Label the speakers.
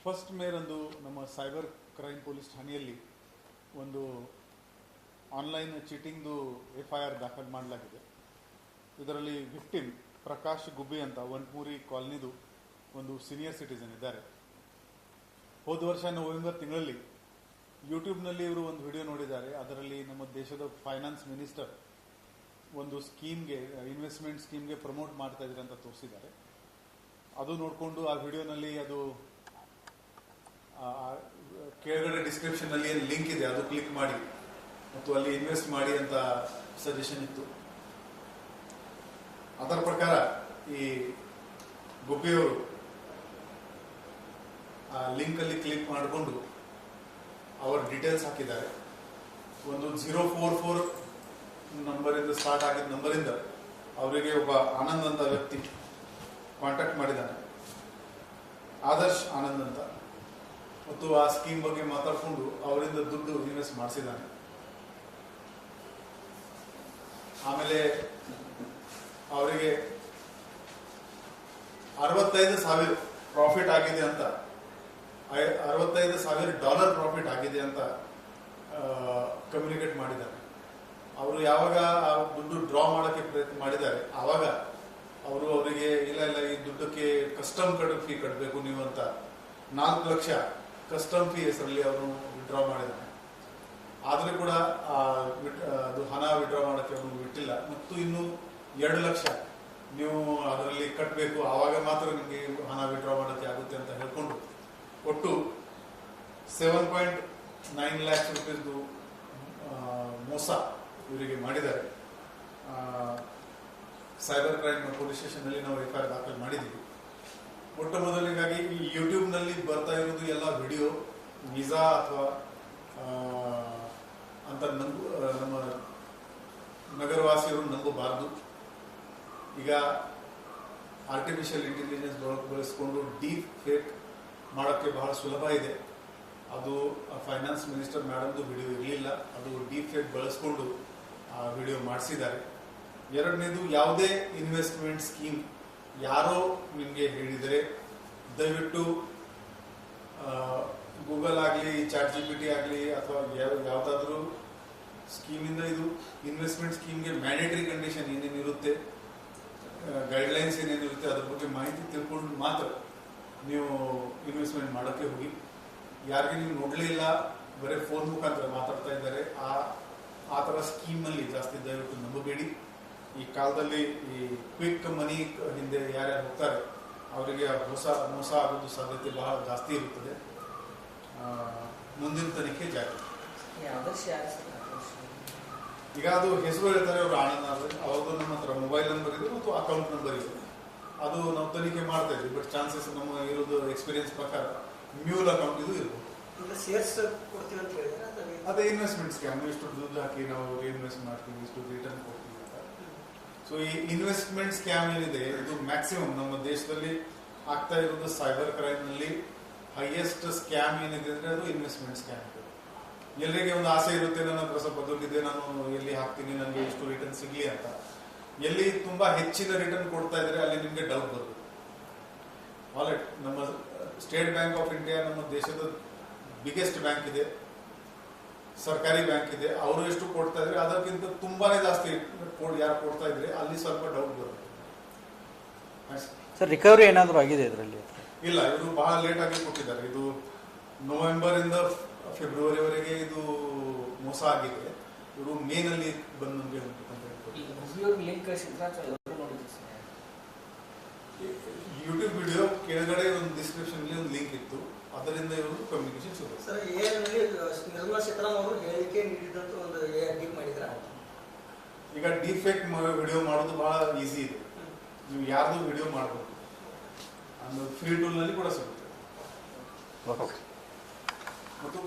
Speaker 1: First ಮೇರಂದು ನಮ್ಮ cyber crime police ಠಾಣೆಯಲ್ಲಿ ಒಂದು ಆನ್ಲೈನ್ ಚೀಟಿಂಗ್ದು FIR ದಾಖಲು ಮಾಡಲಾಗಿದೆ. ಇದರಲ್ಲಿ ವಿಕ್ಟಿಮ್ ಪ್ರಕಾಶ್ ಗುಬ್ಬಿ ಅಂತ ವಂಟ್ಮೂರಿ ಕಾಲನಿದು ಒಂದು ಸೀನಿಯರ್ ಸಿಟಿಸನ್ ಇದ್ದಾರೆ. ಹೋದ ವರ್ಷ ನವೆಂಬರ್ ತಿಂಗಳಲ್ಲಿ ಯೂಟ್ಯೂಬ್ನಲ್ಲಿ ಇವರು ಒಂದು ವಿಡಿಯೋ ನೋಡಿದ್ದಾರೆ. ಅದರಲ್ಲಿ ನಮ್ಮ ದೇಶದ ಫೈನಾನ್ಸ್ ಮಿನಿಸ್ಟರ್ ಒಂದು ಸ್ಕೀಮ್ಗೆ, ಇನ್ವೆಸ್ಟ್ಮೆಂಟ್ ಸ್ಕೀಮ್ಗೆ ಪ್ರಮೋಟ್ ಮಾಡ್ತಾ ಇದ್ದಾರೆ ಅಂತ ತೋರಿಸಿದ್ದಾರೆ. ಅದು ನೋಡಿಕೊಂಡು ಆ ವಿಡಿಯೋನಲ್ಲಿ ಅದು ಕೆಳಗಡೆ ಡಿಸ್ಕ್ರಿಪ್ಷನ್ ಅಲ್ಲಿ ಏನು ಲಿಂಕ್ ಇದೆ ಅದು ಕ್ಲಿಕ್ ಮಾಡಿ ಮತ್ತು ಅಲ್ಲಿ ಇನ್ವೆಸ್ಟ್ ಮಾಡಿ ಅಂತ ಸಜೆಷನ್ ಇತ್ತು. ಅದರ ಪ್ರಕಾರ ಈ ಗುಬ್ಬಿಯವರು ಆ ಲಿಂಕ್ ಅಲ್ಲಿ ಕ್ಲಿಕ್ ಮಾಡಿಕೊಂಡು ಅವರ ಡೀಟೇಲ್ಸ್ ಹಾಕಿದ್ದಾರೆ. ಒಂದು 044 ನಂಬರಿಂದ ಸ್ಟಾರ್ಟ್ ಆಗಿದ್ದ ನಂಬರಿಂದ ಅವರಿಗೆ ಒಬ್ಬ ಆನಂದ್ ಅಂತ ವ್ಯಕ್ತಿ ಕಾಂಟ್ಯಾಕ್ಟ್ ಮಾಡಿದ್ದಾನೆ, ಆದರ್ಶ್ ಆನಂದ್ ಅಂತ, ಮತ್ತು ಆ ಸ್ಕೀಮ್ ಬಗ್ಗೆ ಮಾತಾಡಿಕೊಂಡು ಅವರಿಂದ ದುಡ್ಡು ಇನ್ವೆಸ್ಟ್ ಮಾಡಿಸಿದ್ದಾನೆ. ಆಮೇಲೆ ಅವರಿಗೆ 65,000 ಪ್ರಾಫಿಟ್ ಆಗಿದೆ ಅಂತ, $65,000 ಪ್ರಾಫಿಟ್ ಆಗಿದೆ ಅಂತ ಕಮ್ಯುನಿಕೇಟ್ ಮಾಡಿದ್ದಾರೆ. ಅವರು ಯಾವಾಗ ಆ ದುಡ್ಡು ಡ್ರಾ ಮಾಡೋಕ್ಕೆ ಪ್ರಯತ್ನ ಮಾಡಿದ್ದಾರೆ ಆವಾಗ ಅವರಿಗೆ ಇಲ್ಲ ಈ ದುಡ್ಡಕ್ಕೆ ಕಸ್ಟಮ್ ಫೀ ಕಟ್ಟಬೇಕು ನೀವು ಅಂತ 4 ಲಕ್ಷ ಕಸ್ಟಮ್ ಫೀ ಹೆಸರಲ್ಲಿ ಅವರು ವಿಡ್ರಾ ಮಾಡಿದ್ದಾರೆ. ಆದ್ರೆ ಕೂಡ ಅದು ಹಣ ವಿಡ್ರಾ ಮಾಡೋಕ್ಕೆ ಅವನು ಬಿಟ್ಟಿಲ್ಲ ಮತ್ತು ಇನ್ನು 2 ಲಕ್ಷ ನೀವು ಅದರಲ್ಲಿ ಕಟ್ಟಬೇಕು, ಆವಾಗ ಮಾತ್ರ ನಿಮಗೆ ಹಣ ವಿಡ್ರಾ ಮಾಡೋಕ್ಕೆ ಆಗುತ್ತೆ ಅಂತ ಹೇಳ್ಕೊಂಡು ಒಟ್ಟು 7.9 ಲ್ಯಾಕ್ಸ್ ರೂಪೀಸ್ದು ಮೋಸ ಇವರಿಗೆ ಮಾಡಿದ್ದಾರೆ. ಸೈಬರ್ ಕ್ರೈಮ್ ಪೊಲೀಸ್ ಸ್ಟೇಷನ್ ನಲ್ಲಿ ನಾವು FIR ದಾಖಲು ಮಾಡಿದ್ದೀವಿ. ಮೊಟ್ಟ ಮೊದಲಿಗಾಗಿ ಈ ಯೂಟ್ಯೂಬ್ ನಲ್ಲಿ ಬರ್ತಾ ಇರೋದು ಎಲ್ಲ ವಿಡಿಯೋ ನಿಜ ಅಥವಾ ಅಂತ ನಮ್ಮ ನಗರವಾಸಿಯರು ನಂಬಬಾರದು. ಈಗ ಆರ್ಟಿಫಿಷಿಯಲ್ ಇಂಟೆಲಿಜೆನ್ಸ್ ಬಳಸಿಕೊಂಡು ಡೀಪ್ ಫೇಕ್ ಮಾಡೋಕ್ಕೆ ಬಹಳ ಸುಲಭ ಇದೆ. ಅದು ಫೈನಾನ್ಸ್ ಮಿನಿಸ್ಟರ್ ಮೇಡಮ್ದು ವಿಡಿಯೋ ಇರಲಿಲ್ಲ, ಅದು ಡೀಪ್ ಫೇಕ್ ಬಳಸ್ಕೊಂಡು ಆ ವಿಡಿಯೋ ಮಾಡಿಸಿದ್ದಾರೆ. ಎರಡನೇದು, ಯಾವುದೇ ಇನ್ವೆಸ್ಟ್ಮೆಂಟ್ ಸ್ಕೀಮ್ ಯಾರೋ ನಿಮಗೆ ಹೇಳಿದರೆ ದಯವಿಟ್ಟು ಗೂಗಲ್ ಆಗಲಿ, ChatGPT ಆಗಲಿ ಅಥವಾ ಯಾವುದಾದ್ರೂ ಸ್ಕೀಮಿಂದ ಇದು ಇನ್ವೆಸ್ಟ್ಮೆಂಟ್ ಸ್ಕೀಮ್ಗೆ ಮ್ಯಾಂಡೇಟರಿ ಕಂಡೀಷನ್ ಏನೇನಿರುತ್ತೆ, ಗೈಡ್ಲೈನ್ಸ್ ಏನೇನಿರುತ್ತೆ ಅದ್ರ ಬಗ್ಗೆ ಮಾಹಿತಿ ತಿಳ್ಕೊಂಡು ಮಾತ್ರ ನೀವು ಇನ್ವೆಸ್ಟ್ಮೆಂಟ್ ಮಾಡೋಕ್ಕೆ ಹೋಗಿ. ಯಾರಿಗೆ ನೀವು ನೋಡಲೇ ಇಲ್ಲ, ಬರೀ ಫೋನ್ ಮುಖಾಂತರ ಮಾತಾಡ್ತಾ ಇದ್ದಾರೆ, ಆ ಥರ ಸ್ಕೀಮ್ನಲ್ಲಿ ಜಾಸ್ತಿ ದಯವಿಟ್ಟು ನಂಬಬೇಡಿ. ಈ ಕಾಲದಲ್ಲಿ ಈ ಕ್ವಿಕ್ ಮನಿ ಹಿಂದೆ ಯಾರ್ಯಾರು ಹೋಗ್ತಾರೆ ಅವರಿಗೆ ಮೋಸ ಆಗೋದು ಸಾಧ್ಯತೆ ಬಹಳ ಜಾಸ್ತಿ ಇರುತ್ತದೆ. ಮುಂದಿನ ತನಿಖೆ ಜಾರಿ. ಈಗ ಅದು ಹೆಸರು ಹೇಳ್ತಾರೆ ಅವರು ಆನಂದ್ ಆದರೆ, ಅವ್ರದ್ದು ನಮ್ಮ ಹತ್ರ ಮೊಬೈಲ್ ನಂಬರ್ ಇದೆ ಮತ್ತು ಅಕೌಂಟ್ ನಂಬರ್ ಇದೆ. ಅದು ನಾವು ತನಿಖೆ ಮಾಡ್ತಾ ಇದ್ವಿ, ಬಟ್ ಚಾನ್ಸಸ್ ನಮ್ಮ ಇರೋದು ಎಕ್ಸ್ಪೀರಿಯನ್ಸ್ ಪ್ರಕಾರ ಮ್ಯೂಲ್ ಅಕೌಂಟ್ ಇದು ಇರ್ಬೋದು. ಅದೇ ಇನ್ವೆಸ್ಟ್ಮೆಂಟ್ ಸ್ಕ್ಯಾಮ್, ಇಷ್ಟು ದುಡ್ಡು ಹಾಕಿ ನಾವು ಇನ್ವೆಸ್ಟ್ ಮಾಡ್ತೀವಿ, ಇಷ್ಟು ರಿಟರ್ನ್ ಕೊಡ್ತೀವಿ ಅಂತ. ಸೊ ಈ ಇನ್ವೆಸ್ಟ್ಮೆಂಟ್ ಸ್ಕ್ಯಾಮ್ ಏನಿದೆ ಇದು ಮ್ಯಾಕ್ಸಿಮಮ್ ನಮ್ಮ ದೇಶದಲ್ಲಿ ಆಗ್ತಾ ಇರೋದು ಸೈಬರ್ ಕ್ರೈಮ್ ನಲ್ಲಿ ಹೈಯೆಸ್ಟ್ ಸ್ಕ್ಯಾಮ್ ಏನಿದೆ ಅಂದ್ರೆ ಅದು ಇನ್ವೆಸ್ಟ್ಮೆಂಟ್ ಸ್ಕ್ಯಾಮ್. ಎಲ್ಲರಿಗೆ ಒಂದು ಆಸೆ ಇರುತ್ತೆ, ನನ್ನ ಹತ್ರ ಸ್ವಲ್ಪ ದುಡ್ಡಿದೆ, ನಾನು ಎಲ್ಲಿ ಹಾಕ್ತೀನಿ, ನನಗೆ ಇಷ್ಟು ರಿಟರ್ನ್ ಸಿಗ್ಲಿ ಅಂತ. ಎಲ್ಲಿ ತುಂಬಾ ಹೆಚ್ಚಿನ ರಿಟರ್ನ್ ಕೊಡ್ತಾ ಇದ್ರೆ ಅಲ್ಲಿ ನಿಮ್ಗೆ ಡೌಟ್ ಬರುತ್ತೆ. ವಾಲೆಟ್ ನಮ್ಮ ಸ್ಟೇಟ್ ಬ್ಯಾಂಕ್ ಆಫ್ ಇಂಡಿಯಾ ನಮ್ಮ ದೇಶದ ಬಿಗ್ಗೆಸ್ಟ್ ಬ್ಯಾಂಕ್ ಇದೆ, ಸರ್ಕಾರಿ ಬ್ಯಾಂಕ್ ಇದೆ. ಅವರು ಎಷ್ಟು ಕೊಡ್ತಾ ಇದ್ರೆ ಅದಕ್ಕಿಂತ ತುಂಬಾನೇ ಜಾಸ್ತಿ ಯಾರು ಕೊಡ್ತಾ ಇದ್ರೆ ಅಲ್ಲಿ ಸ್ವಲ್ಪ ಡೌಟ್ ಬರುತ್ತೆ.
Speaker 2: ಸರ್, ರಿಕವರಿ ಏನಾದರೂ ಆಗಿದೆ ಇದರಲ್ಲಿ?
Speaker 1: ಇಲ್ಲ, ಇದು ಬಹಳ ಲೇಟ್ ಆಗಿ ಕೊಟ್ಟಿದ್ದಾರೆ. ಇದು ನವೆಂಬರ್ ಇಂದ ಫೆಬ್ರವರಿವರೆಗೆ ಇದು ಮೋಸ ಆಗಿದೆ. ಇವರು ಮೇ ನಲ್ಲಿ ಬಂದು ನಮಗೆ ಯೂಟ್ಯೂಬ್ ವಿಡಿಯೋ ಕೆಳಗಡೆ ಒಂದು ಡಿಸ್ಕ್ರಿಪ್ಷನ್ ಅಲ್ಲಿ ಒಂದು ಲಿಂಕ್ ಇತ್ತು, ಅದರಿಂದ ಇವರು ಕಮ್ಯುನಿಕೇಶನ್ ಶುರು.
Speaker 3: ನಿರ್ಮಲಾ ಸೀತಾರಾಮನ್ ಅವರು ಹೇಳಿಕೆ ನೀಡಿದಂತ ಒಂದು ಡೀಪ್ ಮಾಡಿದ್ರ.
Speaker 1: ಈಗ ಡೀಪ್ ಫೇಕ್ ವಿಡಿಯೋ ಮಾಡೋದು ಬಹಳ ಈಸಿ ಇದೆ. ನೀವು ಯಾರ್ದು ವಿಡಿಯೋ ಮಾಡಬಹುದು, ಫ್ರೀ ಟೂಲ್ ನಲ್ಲಿ ಕೂಡ ಸಿಗುತ್ತೆ. ಮತ್ತು